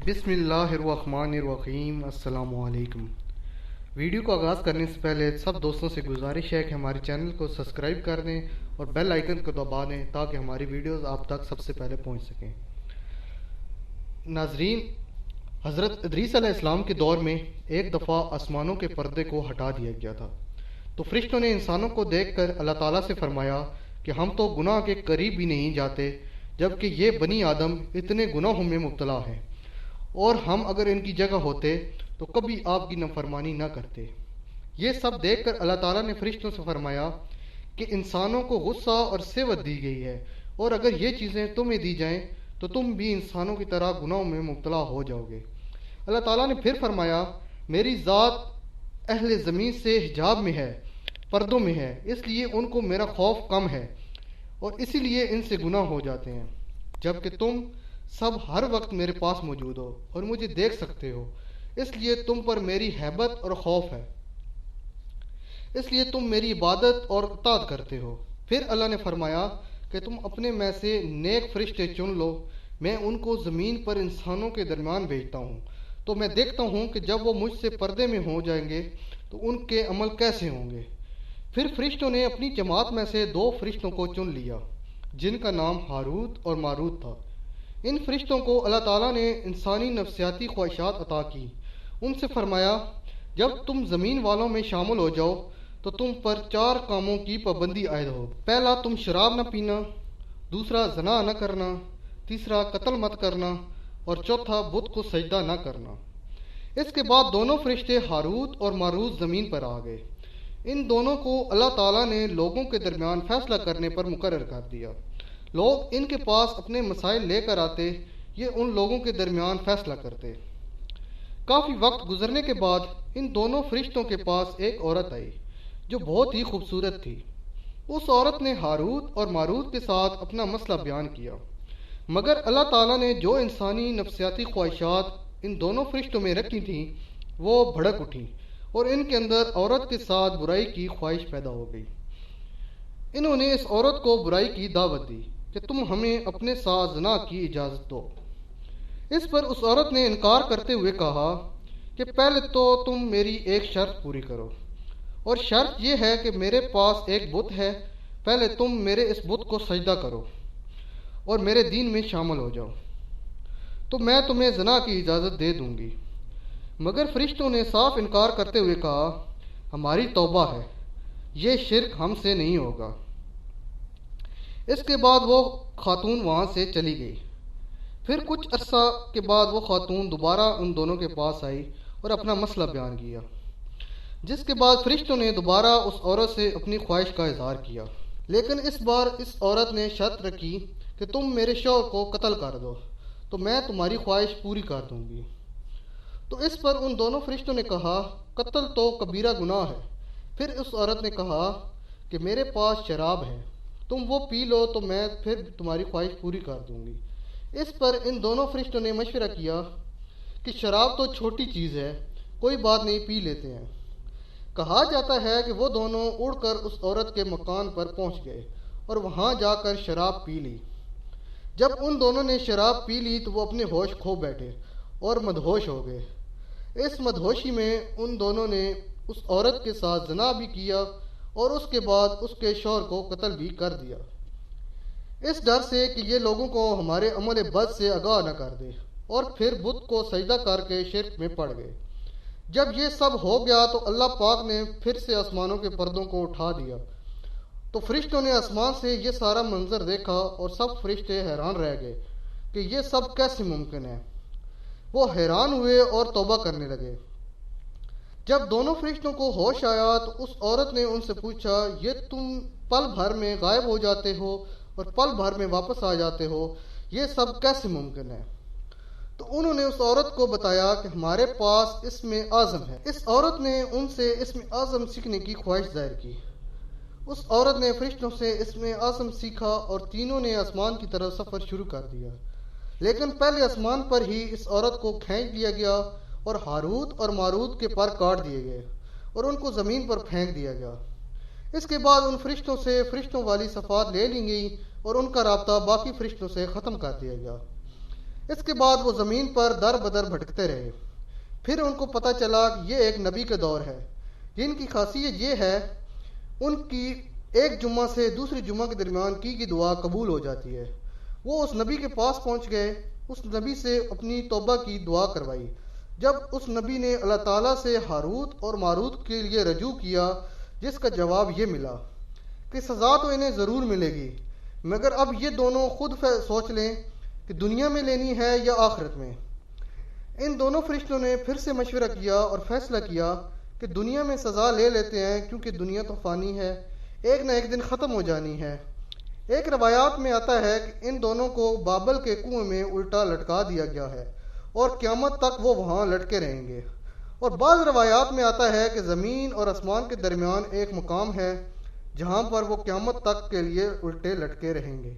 بسم اللہ الرحمن الرحیم۔ السلام علیکم۔ ویڈیو کو آغاز کرنے سے پہلے سب دوستوں سے گزارش ہے کہ ہمارے چینل کو سبسکرائب کر دیں اور بیل آئیکن کو دبا دیں تاکہ ہماری ویڈیوز آپ تک سب سے پہلے پہنچ سکیں۔ ناظرین، حضرت ادریس علیہ السلام کے دور میں ایک دفعہ آسمانوں کے پردے کو ہٹا دیا گیا تھا، تو فرشتوں نے انسانوں کو دیکھ کر اللہ تعالیٰ سے فرمایا کہ ہم تو گناہ کے قریب بھی نہیں جاتے، جبکہ یہ بنی آدم اتنے گناہوں میں مبتلا ہیں، اور ہم اگر ان کی جگہ ہوتے تو کبھی آپ کی نافرمانی نہ کرتے۔ یہ سب دیکھ کر اللہ تعالیٰ نے فرشتوں سے فرمایا کہ انسانوں کو غصہ اور صوت دی گئی ہے، اور اگر یہ چیزیں تمہیں دی جائیں تو تم بھی انسانوں کی طرح گناہوں میں مبتلا ہو جاؤ گے۔ اللہ تعالیٰ نے پھر فرمایا، میری ذات اہل زمین سے حجاب میں ہے، پردوں میں ہے، اس لیے ان کو میرا خوف کم ہے اور اسی لیے ان سے گناہ ہو جاتے ہیں، جبکہ تم سب ہر وقت میرے پاس موجود ہو اور مجھے دیکھ سکتے ہو، اس لیے تم پر میری ہیبت اور خوف ہے، اس لیے تم میری عبادت اور اطاعت کرتے ہو۔ پھر اللہ نے فرمایا کہ تم اپنے میں سے نیک فرشتے چن لو، میں ان کو زمین پر انسانوں کے درمیان بھیجتا ہوں، تو میں دیکھتا ہوں کہ جب وہ مجھ سے پردے میں ہو جائیں گے تو ان کے عمل کیسے ہوں گے۔ پھر فرشتوں نے اپنی جماعت میں سے 2 فرشتوں کو چن لیا جن کا نام ہاروت اور ماروت تھا۔ ان فرشتوں کو اللہ تعالیٰ نے انسانی نفسیاتی خواہشات عطا کی۔ ان سے فرمایا، جب تم زمین والوں میں شامل ہو جاؤ تو تم پر 4 کاموں کی پابندی عائد ہو۔ پہلا، تم شراب نہ پینا، دوسرا زنا نہ کرنا، تیسرا قتل مت کرنا، اور چوتھا بت کو سجدہ نہ کرنا۔ اس کے بعد دونوں فرشتے ہاروت اور ماروت زمین پر آ گئے۔ ان دونوں کو اللہ تعالیٰ نے لوگوں کے درمیان فیصلہ کرنے پر مقرر کر دیا۔ لوگ ان کے پاس اپنے مسائل لے کر آتے، یہ ان لوگوں کے درمیان فیصلہ کرتے۔ کافی وقت گزرنے کے بعد ان دونوں فرشتوں کے پاس ایک عورت آئی جو بہت ہی خوبصورت تھی۔ اس عورت نے ہاروت اور ماروت کے ساتھ اپنا مسئلہ بیان کیا، مگر اللہ تعالیٰ نے جو انسانی نفسیاتی خواہشات ان دونوں فرشتوں میں رکھی تھیں وہ بھڑک اٹھیں اور ان کے اندر عورت کے ساتھ برائی کی خواہش پیدا ہو گئی۔ انہوں نے اس عورت کو برائی کی دعوت دی کہ تم ہمیں اپنے ساتھ زنا کی اجازت دو۔ اس پر اس عورت نے انکار کرتے ہوئے کہا کہ پہلے تو تم میری ایک شرط پوری کرو، اور شرط یہ ہے کہ میرے پاس ایک بت ہے، پہلے تم میرے اس بت کو سجدہ کرو اور میرے دین میں شامل ہو جاؤ، تو میں تمہیں زنا کی اجازت دے دوں گی۔ مگر فرشتوں نے صاف انکار کرتے ہوئے کہا، ہماری توبہ ہے، یہ شرک ہم سے نہیں ہوگا۔ اس کے بعد وہ خاتون وہاں سے چلی گئی۔ پھر کچھ عرصہ کے بعد وہ خاتون دوبارہ ان دونوں کے پاس آئی اور اپنا مسئلہ بیان کیا، جس کے بعد فرشتوں نے دوبارہ اس عورت سے اپنی خواہش کا اظہار کیا، لیکن اس بار اس عورت نے شرط رکھی کہ تم میرے شوہر کو قتل کر دو تو میں تمہاری خواہش پوری کر دوں گی۔ تو اس پر ان دونوں فرشتوں نے کہا، قتل تو کبیرہ گناہ ہے۔ پھر اس عورت نے کہا کہ میرے پاس شراب ہے، تم وہ پی لو تو میں پھر تمہاری خواہش پوری کر دوں گی۔ اس پر ان دونوں فرشتوں نے مشورہ کیا کہ شراب تو چھوٹی چیز ہے، کوئی بات نہیں، پی لیتے ہیں۔ کہا جاتا ہے کہ وہ دونوں اڑ کر اس عورت کے مکان پر پہنچ گئے اور وہاں جا کر شراب پی لی۔ جب ان دونوں نے شراب پی لی تو وہ اپنے ہوش کھو بیٹھے اور مدہوش ہو گئے۔ اس مدہوشی میں ان دونوں نے اس عورت کے ساتھ زنا بھی کیا اور اس کے بعد اس کے شوہر کو قتل بھی کر دیا، اس ڈر سے کہ یہ لوگوں کو ہمارے عمل بد سے آگاہ نہ کر دے، اور پھر بت کو سجدہ کر کے شرک میں پڑ گئے۔ جب یہ سب ہو گیا تو اللہ پاک نے پھر سے آسمانوں کے پردوں کو اٹھا دیا، تو فرشتوں نے آسمان سے یہ سارا منظر دیکھا اور سب فرشتے حیران رہ گئے کہ یہ سب کیسے ممکن ہے۔ وہ حیران ہوئے اور توبہ کرنے لگے۔ جب دونوں فرشتوں کو ہوش آیا تو اس عورت نے ان سے پوچھا، یہ تم پل بھر میں غائب ہو جاتے ہو اور پل بھر میں واپس آ جاتے ہو، یہ سب کیسے ممکن ہے؟ تو انہوں نے اس عورت کو بتایا کہ ہمارے پاس اسم اعظم ہے۔ اس عورت نے ان سے اسم اعظم سیکھنے کی خواہش ظاہر کی۔ اس عورت نے فرشتوں سے اسم اعظم سیکھا اور تینوں نے آسمان کی طرف سفر شروع کر دیا، لیکن پہلے آسمان پر ہی اس عورت کو کھینچ لیا گیا اور ہاروت اور ماروت کے پر کاٹ دیے گئے اور ان کو زمین پر پھینک دیا گیا۔ اس کے بعد ان فرشتوں سے فرشتوں والی صفات لے لی گئی اور ان کا رابطہ باقی فرشتوں سے ختم کر دیا گیا۔ اس کے بعد وہ زمین پر در بدر بھٹکتے رہے۔ پھر ان کو پتہ چلا کہ یہ ایک نبی کا دور ہے جن کی خاصیت یہ ہے ان کی ایک جمعہ سے دوسری جمعہ کے درمیان کی دعا قبول ہو جاتی ہے۔ وہ اس نبی کے پاس پہنچ گئے، اس نبی سے اپنی توبہ کی دعا کروائی۔ جب اس نبی نے اللہ تعالیٰ سے ہاروت اور ماروت کے لیے رجوع کیا، جس کا جواب یہ ملا کہ سزا تو انہیں ضرور ملے گی، مگر اب یہ دونوں خود سوچ لیں کہ دنیا میں لینی ہے یا آخرت میں۔ ان دونوں فرشتوں نے پھر سے مشورہ کیا اور فیصلہ کیا کہ دنیا میں سزا لے لیتے ہیں، کیونکہ دنیا تو فانی ہے، ایک نہ ایک دن ختم ہو جانی ہے۔ ایک روایات میں آتا ہے کہ ان دونوں کو بابل کے کنویں میں الٹا لٹکا دیا گیا ہے اور قیامت تک وہ وہاں لٹکے رہیں گے، اور بعض روایات میں آتا ہے کہ زمین اور آسمان کے درمیان ایک مقام ہے جہاں پر وہ قیامت تک کے لیے الٹے لٹکے رہیں گے۔